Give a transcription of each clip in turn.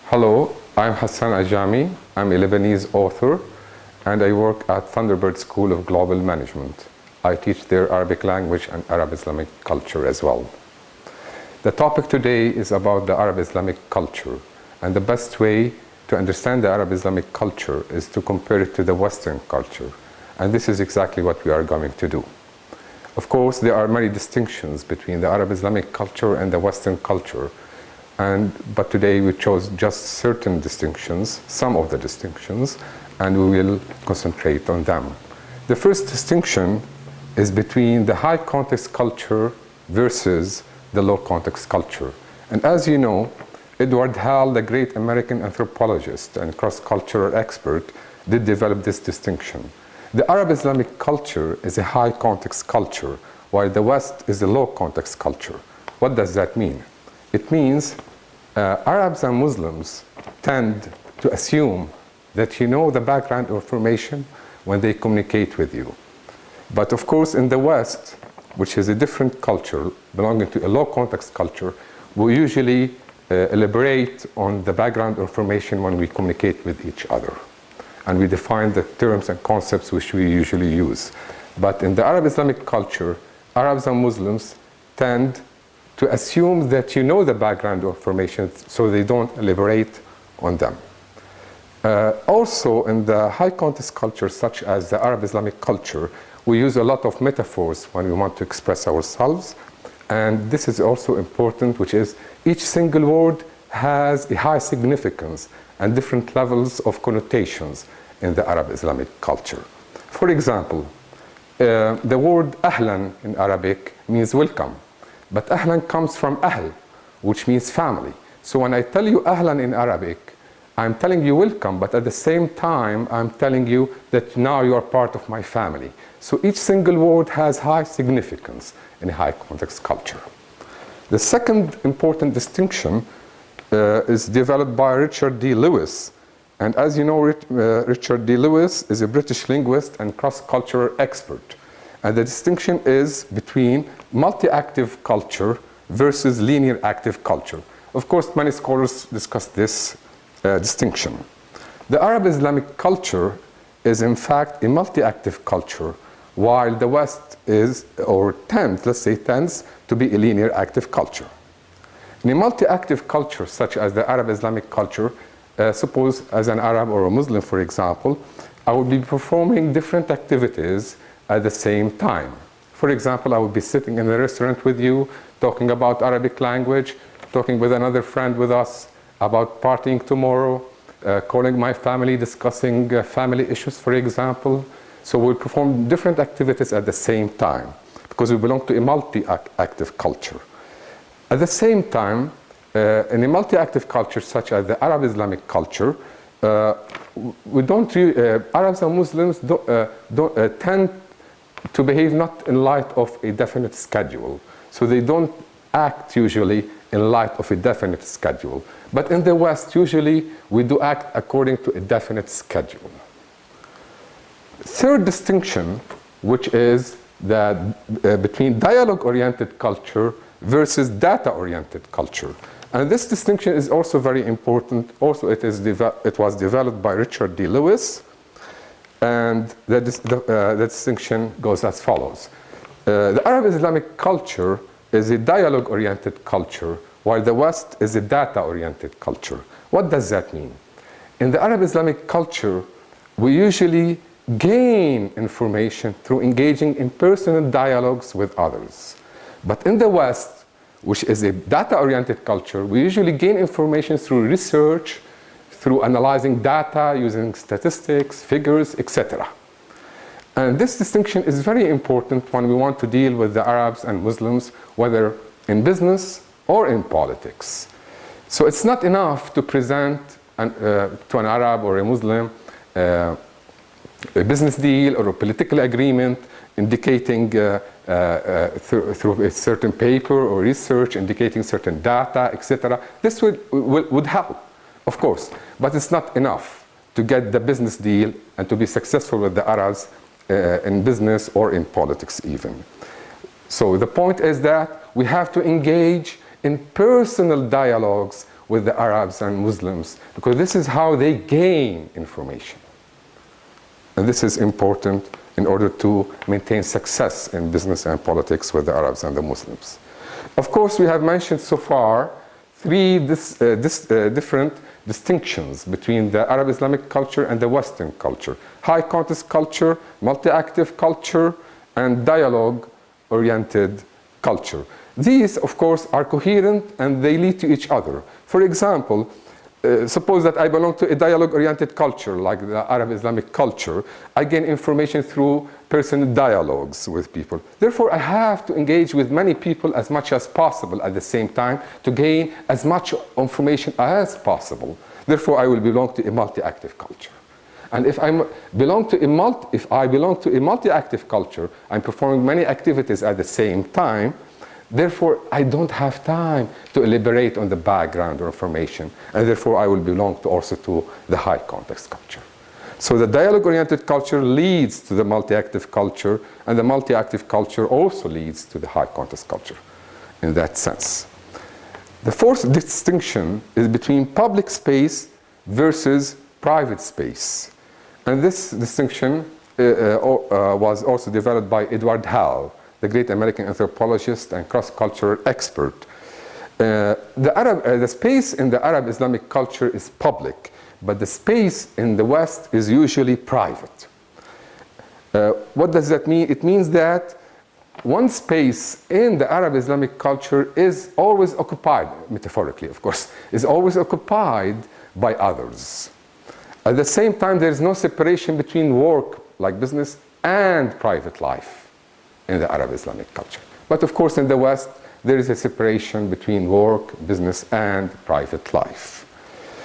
Hello, I'm Hassan Ajami. I'm a Lebanese author and I work at Thunderbird School of Global Management. I teach there Arabic language and Arab Islamic culture as well. The topic today is about the Arab Islamic culture, and the best way to understand the Arab Islamic culture is to compare it to the Western culture, and this is exactly what we are going to do. Of course, there are many distinctions between the Arab Islamic culture and the Western culture, but today we chose just certain distinctions, some of the distinctions, and we will concentrate on them. The first distinction is between the high context culture versus the low context culture. And as you know, Edward Hall, the great American anthropologist and cross-cultural expert, did develop this distinction. The Arab Islamic culture is a high context culture, while the West is a low context culture. What does that mean? It means Arabs and Muslims tend to assume that you know the background information when they communicate with you. But of course, in the West, which is a different culture, belonging to a low context culture, we usually elaborate on the background information when we communicate with each other. And we define the terms and concepts which we usually use. But in the Arab Islamic culture, Arabs and Muslims tend to assume that you know the background information, so they don't elaborate on them. Also, in the high context culture, such as the Arab Islamic culture, we use a lot of metaphors when we want to express ourselves. And this is also important, which is each single word has a high significance and different levels of connotations in the Arab Islamic culture. For example, the word ahlan in Arabic means welcome, but ahlan comes from ahl, which means family. So when I tell you ahlan in Arabic, I'm telling you welcome, but at the same time, I'm telling you that now you are part of my family. So each single word has high significance in a high context culture. The second important distinction is developed by Richard D. Lewis. And as you know, Richard D. Lewis is a British linguist and cross-cultural expert. And the distinction is between multi-active culture versus linear active culture. Of course, many scholars discuss this distinction. The Arab Islamic culture is in fact a multi-active culture, while the West is, or tends to be a linear active culture. In a multi-active culture, such as the Arab Islamic culture, suppose as an Arab or a Muslim, for example, I would be performing different activities at the same time. For example, I would be sitting in a restaurant with you, talking about Arabic language, talking with another friend with us about partying tomorrow, calling my family, discussing family issues, for example. So we'll perform different activities at the same time because we belong to a multi-active culture. At the same time, in a multi-active culture such as the Arab Islamic culture, Arabs and Muslims tend to behave not in light of a definite schedule. So they don't act usually in light of a definite schedule. But in the West, usually we do act according to a definite schedule. Third distinction, which is between dialogue-oriented culture versus data-oriented culture. And this distinction is also very important. Also, it was developed by Richard D. Lewis. And the distinction goes as follows. The Arab Islamic culture is a dialogue-oriented culture, while the West is a data-oriented culture. What does that mean? In the Arab Islamic culture, we usually gain information through engaging in personal dialogues with others. But in the West, which is a data-oriented culture, we usually gain information through research, through analyzing data, using statistics, figures, etc. And this distinction is very important when we want to deal with the Arabs and Muslims, whether in business or in politics. So it's not enough to present to an Arab or a Muslim a business deal or a political agreement indicating through a certain paper or research, indicating certain data, etc. This would help, of course, but it's not enough to get the business deal and to be successful with the Arabs in business or in politics even. So the point is that we have to engage in personal dialogues with the Arabs and Muslims, because this is how they gain information. And this is important in order to maintain success in business and politics with the Arabs and the Muslims. Of course, we have mentioned so far three different distinctions between the Arab Islamic culture and the Western culture: high context culture, multi-active culture, and dialogue-oriented culture. These, of course, are coherent and they lead to each other. For example, suppose that I belong to a dialogue-oriented culture like the Arab Islamic culture. I gain information through personal dialogues with people. Therefore, I have to engage with many people as much as possible at the same time to gain as much information as possible. Therefore, I will belong to a multi-active culture. And if I belong to a multi-active culture, I'm performing many activities at the same time. Therefore, I don't have time to elaborate on the background or information, and therefore I will belong also to the high context culture. So the dialogue-oriented culture leads to the multi-active culture, and the multi-active culture also leads to the high context culture in that sense. The fourth distinction is between public space versus private space. And this distinction was also developed by Edward Hall, the great American anthropologist and cross-cultural expert. The space in the Arab Islamic culture is public, but the space in the West is usually private. What does that mean? It means that one space in the Arab Islamic culture is always occupied, metaphorically of course, is always occupied by others. At the same time, there is no separation between work, like business, and private life in the Arab Islamic culture. But of course, in the West, there is a separation between work, business, and private life.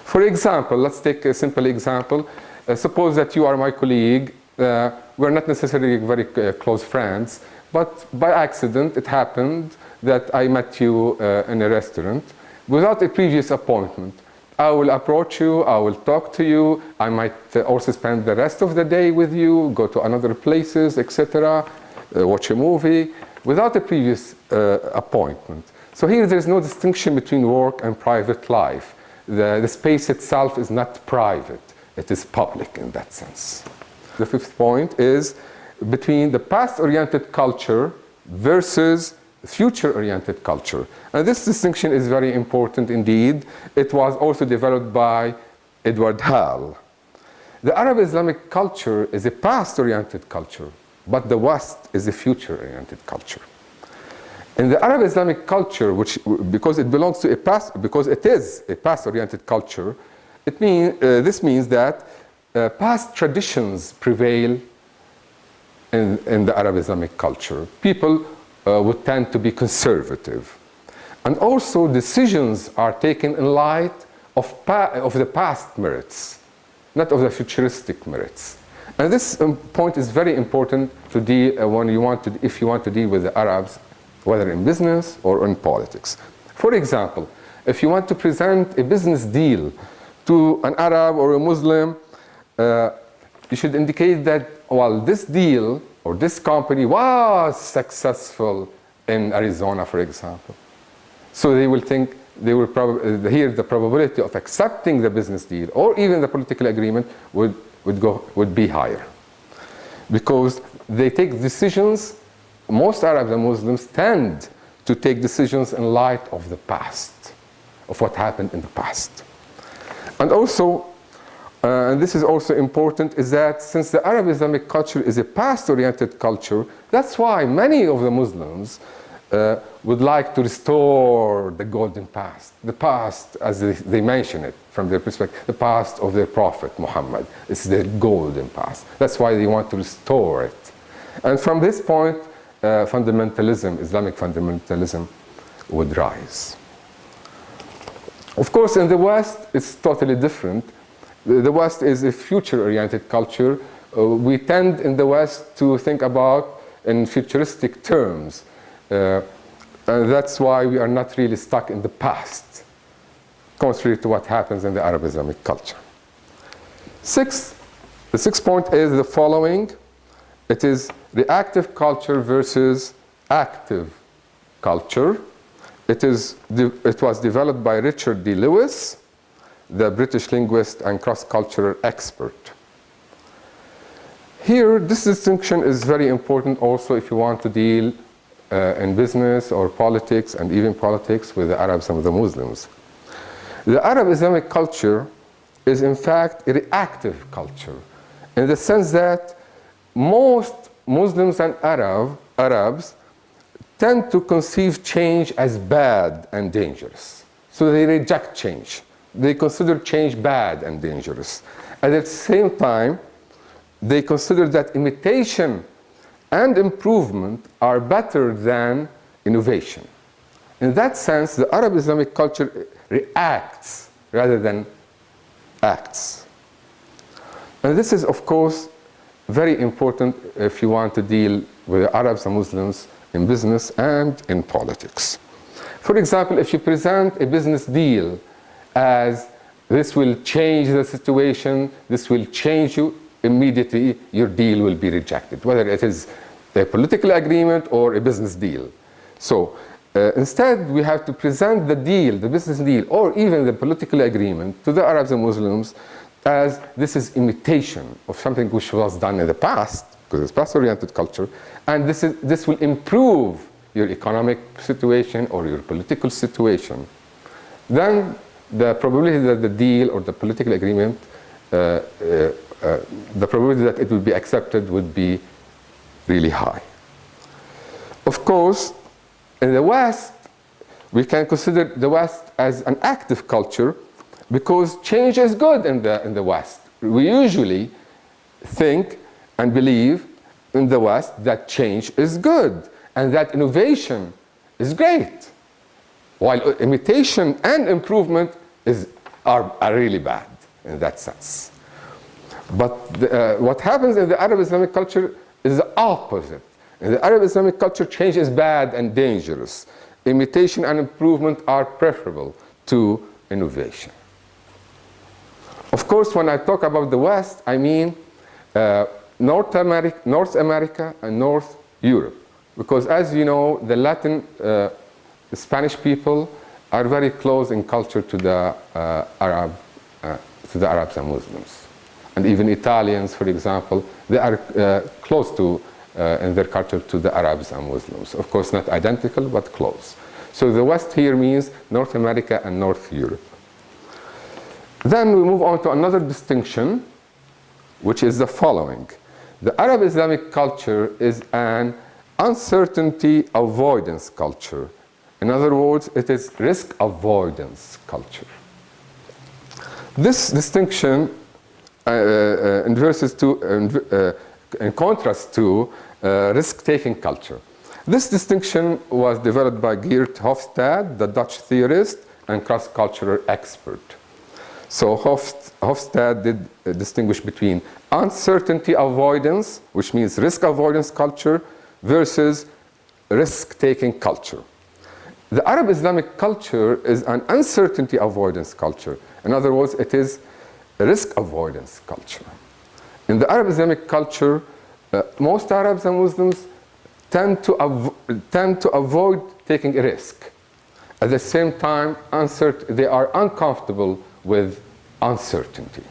For example, let's take a simple example. Suppose that you are my colleague. We're not necessarily very close friends, but by accident, it happened that I met you in a restaurant without a previous appointment. I will approach you, I will talk to you, I might also spend the rest of the day with you, go to another places, etc., watch a movie, without a previous appointment. So here there's no distinction between work and private life. The space itself is not private, it is public in that sense. The fifth point is between the past-oriented culture versus future-oriented culture. And this distinction is very important indeed. It was also developed by Edward Hall. The Arab Islamic culture is a past-oriented culture, but the West is a future-oriented culture. In the Arab Islamic culture, because it is a past-oriented culture, this means that past traditions prevail in the Arab Islamic culture. People would tend to be conservative. And also decisions are taken in light of the past merits, not of the futuristic merits. And this point is very important to deal if you want to deal with the Arabs, whether in business or in politics. For example, if you want to present a business deal to an Arab or a Muslim, you should indicate that, well, this deal or this company was successful in Arizona, for example. So they will think, here the probability of accepting the business deal or even the political agreement would be higher. Because they take decisions, most Arabs and Muslims tend to take decisions in light of the past, of what happened in the past. And also, and this is also important, is that since the Arab Islamic culture is a past-oriented culture, that's why many of the Muslims would like to restore the golden past. The past, as they mention it from their perspective, the past of their Prophet Muhammad. It's their golden past. That's why they want to restore it. And from this point, fundamentalism, Islamic fundamentalism, would rise. Of course, in the West, it's totally different. The West is a future-oriented culture. We tend in the West to think about in futuristic terms. And that's why we are not really stuck in the past, contrary to what happens in the Arab Islamic culture. The sixth point is the following. It is reactive culture versus active culture. It was developed by Richard D. Lewis, the British linguist and cross-cultural expert. Here, this distinction is very important also if you want to deal in business or politics, and even politics, with the Arabs and the Muslims. The Arab Islamic culture is in fact a reactive culture, in the sense that most Muslims and Arabs tend to conceive change as bad and dangerous. So they reject change. They consider change bad and dangerous. At the same time, they consider that imitation and improvement are better than innovation. In that sense, the Arab Islamic culture reacts rather than acts. And this is, of course, very important if you want to deal with the Arabs and Muslims in business and in politics. For example, if you present a business deal as this will change the situation, this will change you, immediately your deal will be rejected, whether it is a political agreement or a business deal. So instead, we have to present the deal, the business deal, or even the political agreement to the Arabs and Muslims as this is imitation of something which was done in the past, because it's past-oriented culture, and this will improve your economic situation or your political situation. Then the probability that the deal or the political agreement, the probability that it will be accepted would be really high. Of course, in the West, we can consider the West as an active culture because change is good in the West. We usually think and believe in the West that change is good and that innovation is great, while imitation and improvement are really bad in that sense. But what happens in the Arab Islamic culture is the opposite. In the Arab Islamic culture, change is bad and dangerous. Imitation and improvement are preferable to innovation. Of course, when I talk about the West, I mean North America and North Europe. Because as you know, the Latin, the Spanish people are very close in culture to the Arabs and Muslims. And even Italians, for example, they are close to, in their culture, to the Arabs and Muslims. Of course, not identical, but close. So the West here means North America and North Europe. Then we move on to another distinction, which is the following. The Arab Islamic culture is an uncertainty avoidance culture. In other words, it is risk avoidance culture. This distinction in contrast to risk-taking culture. This distinction was developed by Geert Hofstede, the Dutch theorist and cross-cultural expert. So Hofstede did distinguish between uncertainty avoidance, which means risk avoidance culture, versus risk-taking culture. The Arab Islamic culture is an uncertainty avoidance culture. In other words, it is a risk avoidance culture. In the Arab Islamic culture, most Arabs and Muslims tend to avoid taking a risk. At the same time, they are uncomfortable with uncertainty.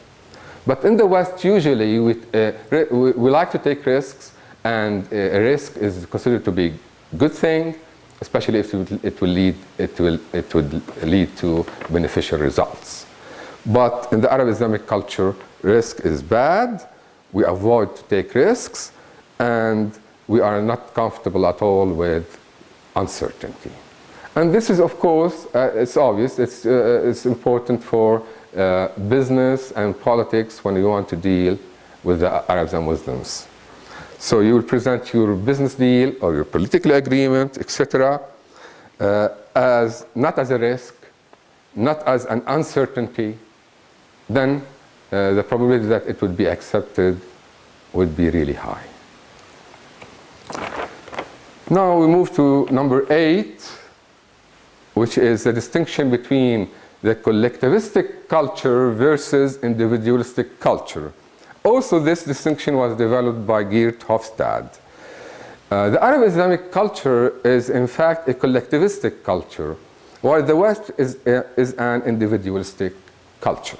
But in the West, usually we like to take risks, and a risk is considered to be a good thing, especially if it would lead to beneficial results. But in the Arab Islamic culture, risk is bad. We avoid to take risks, and we are not comfortable at all with uncertainty. And this is, of course, it's obvious, it's important for business and politics when you want to deal with the Arabs and Muslims. So you will present your business deal or your political agreement, etc., as not as a risk, not as an uncertainty. Then the probability that it would be accepted would be really high. Now we move to number 8, which is the distinction between the collectivistic culture versus individualistic culture. Also, this distinction was developed by Geert Hofstede. The Arab Islamic culture is, in fact, a collectivistic culture. while the West is an individualistic culture.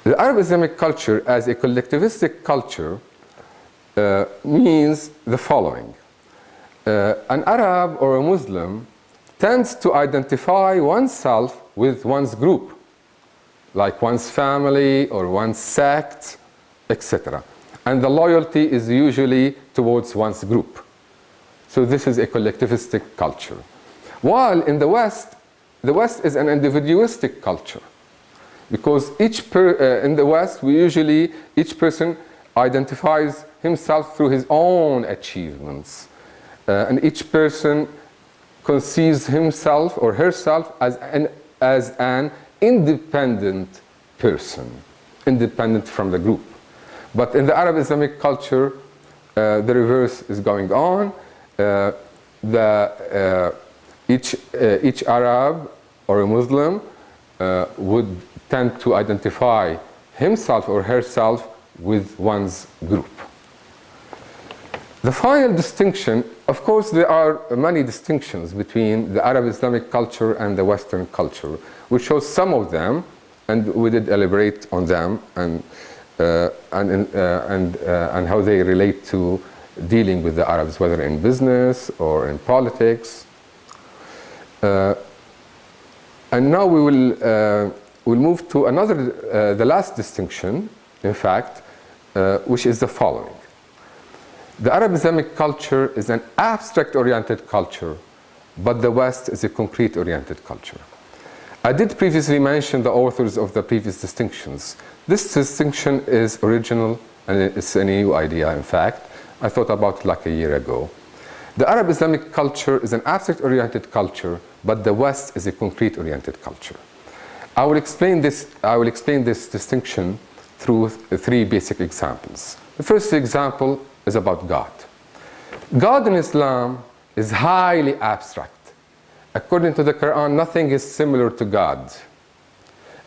The Arab Islamic culture as a collectivistic culture means the following. An Arab or a Muslim tends to identify oneself with one's group, like one's family or one's sect, etc. And the loyalty is usually towards one's group. So this is a collectivistic culture. While in the West is an individualistic culture. Because in the West, each person identifies himself through his own achievements. And each person conceives himself or herself as an independent person, independent from the group. But in the Arab Islamic culture, the reverse is going on. Each Arab or a Muslim would tend to identify himself or herself with one's group. The final distinction, of course, there are many distinctions between the Arab Islamic culture and the Western culture. We show some of them, and we did elaborate on them and how they relate to dealing with the Arabs, whether in business or in politics. And now we'll move to another, the last distinction, in fact, which is the following. The Arab Islamic culture is an abstract-oriented culture, but the West is a concrete-oriented culture. I did previously mention the authors of the previous distinctions. This distinction is original, and it's a new idea, in fact. I thought about it like a year ago. The Arab Islamic culture is an abstract-oriented culture, but the West is a concrete-oriented culture. I will explain this distinction through three basic examples. The first example is about God. God in Islam is highly abstract. According to the Quran, nothing is similar to God.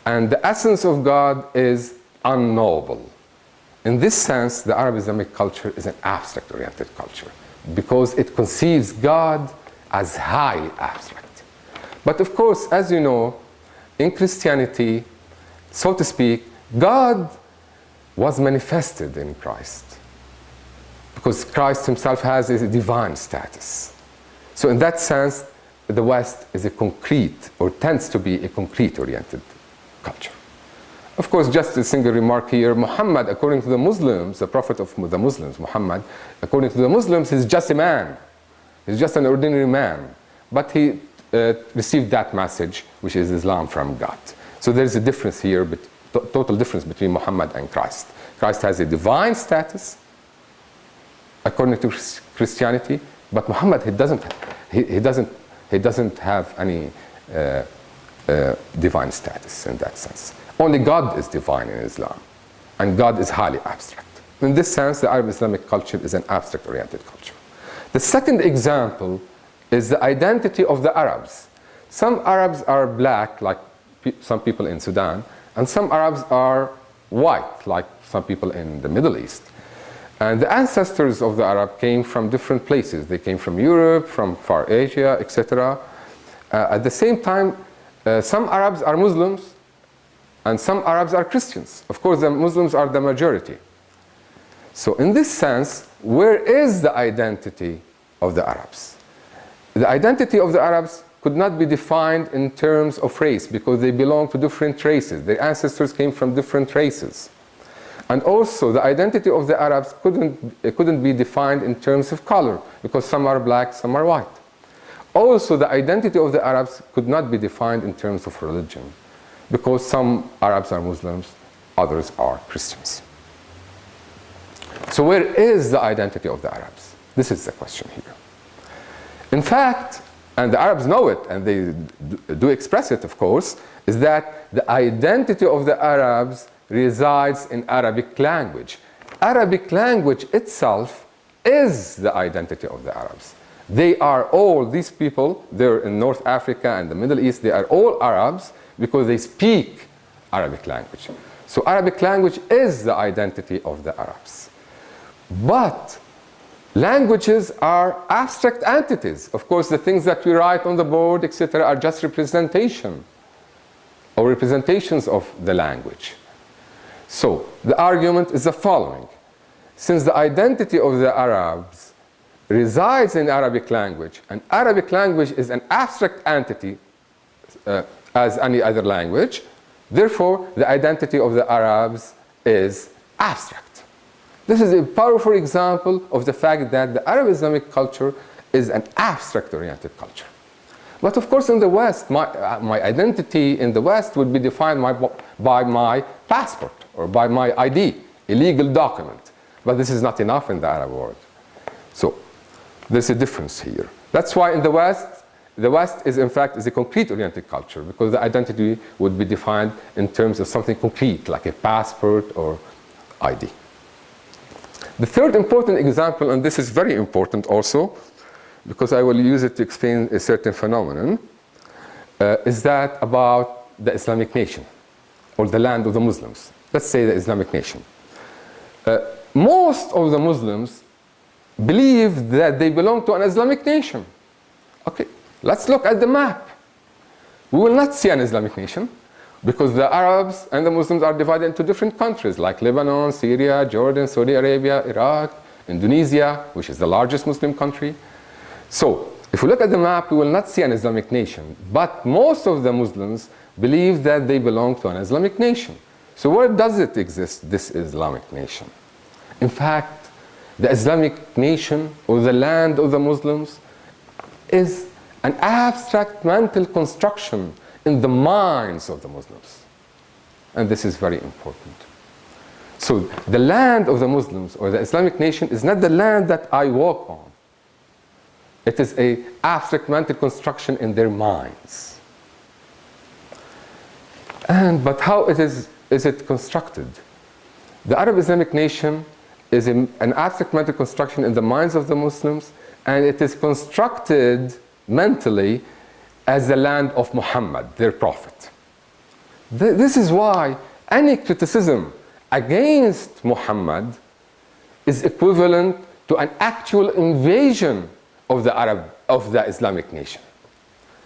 And the essence of God is unknowable. In this sense, the Arab Islamic culture is an abstract-oriented culture because it conceives God as highly abstract. But of course, as you know, in Christianity, so to speak, God was manifested in Christ because Christ himself has a divine status. So in that sense, the West is a concrete, or tends to be a concrete-oriented culture. Of course, just a single remark here, Muhammad, according to the Muslims, the prophet of the Muslims, Muhammad, according to the Muslims, he's just a man. He's just an ordinary man. But he received that message, which is Islam, from God. So there's a difference here, but total difference between Muhammad and Christ. Christ has a divine status, according to Christianity, but Muhammad, he doesn't have any divine status in that sense. Only God is divine in Islam, and God is highly abstract. In this sense, the Arab Islamic culture is an abstract-oriented culture. The second example is the identity of the Arabs. Some Arabs are black, like some people in Sudan, and some Arabs are white, like some people in the Middle East. And the ancestors of the Arab came from different places. They came from Europe, from Far Asia, etc. At the same time, some Arabs are Muslims, and some Arabs are Christians. Of course, the Muslims are the majority. So in this sense, where is the identity of the Arabs? The identity of the Arabs could not be defined in terms of race because they belong to different races. Their ancestors came from different races. And also, the identity of the Arabs couldn't be defined in terms of color because some are black, some are white. Also, the identity of the Arabs could not be defined in terms of religion because some Arabs are Muslims, others are Christians. So where is the identity of the Arabs? This is the question here. In fact, and the Arabs know it, and they do express it, of course, is that the identity of the Arabs resides in Arabic language. Arabic language itself is the identity of the Arabs. They are all, these people, they're in North Africa and the Middle East, they are all Arabs because they speak Arabic language. So Arabic language is the identity of the Arabs. But languages are abstract entities. Of course, the things that we write on the board, etc., are just representation or representations of the language. So the argument is the following. Since the identity of the Arabs resides in Arabic language, and Arabic language is an abstract entity as any other language, therefore the identity of the Arabs is abstract. This is a powerful example of the fact that the Arab Islamic culture is an abstract-oriented culture. But of course in the West, my identity in the West would be defined by my passport or by my ID, a legal document. But this is not enough in the Arab world. So there's a difference here. That's why in the West is in fact a concrete-oriented culture, because the identity would be defined in terms of something concrete, like a passport or ID. The third important example, and this is very important also, because I will use it to explain a certain phenomenon, is that about the Islamic nation, or the land of the Muslims. Let's say the Islamic nation. Most of the Muslims believe that they belong to an Islamic nation. Okay, let's look at the map. We will not see an Islamic nation, because the Arabs and the Muslims are divided into different countries like Lebanon, Syria, Jordan, Saudi Arabia, Iraq, Indonesia, which is the largest Muslim country. So if we look at the map, we will not see an Islamic nation. But most of the Muslims believe that they belong to an Islamic nation. So where does it exist, this Islamic nation? In fact, the Islamic nation, or the land of the Muslims, is an abstract mental construction in the minds of the Muslims. And this is very important. So the land of the Muslims, or the Islamic nation, is not the land that I walk on. It is an abstract mental construction in their minds. But how is it constructed? The Arab Islamic nation is an abstract mental construction in the minds of the Muslims, and it is constructed mentally as the land of Muhammad, their prophet. This is why any criticism against Muhammad is equivalent to an actual invasion of the Islamic nation.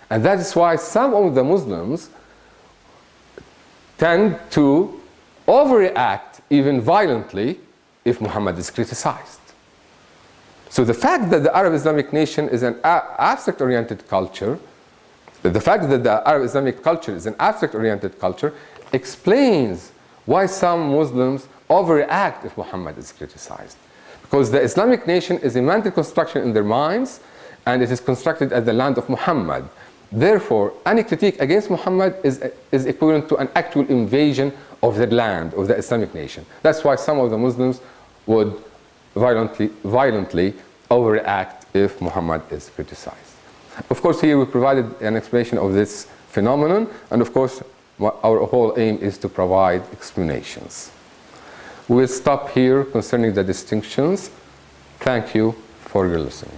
And that is why some of the Muslims tend to overreact even violently if Muhammad is criticized. So the fact that the Arab Islamic nation is an abstract-oriented culture, the fact that the Arab Islamic culture is an abstract-oriented culture, explains why some Muslims overreact if Muhammad is criticized. Because the Islamic nation is a mental construction in their minds, and it is constructed as the land of Muhammad. Therefore, any critique against Muhammad is equivalent to an actual invasion of the land, of the Islamic nation. That's why some of the Muslims would violently overreact if Muhammad is criticized. Of course, here we provided an explanation of this phenomenon, and of course, our whole aim is to provide explanations. We'll stop here concerning the distinctions. Thank you for your listening.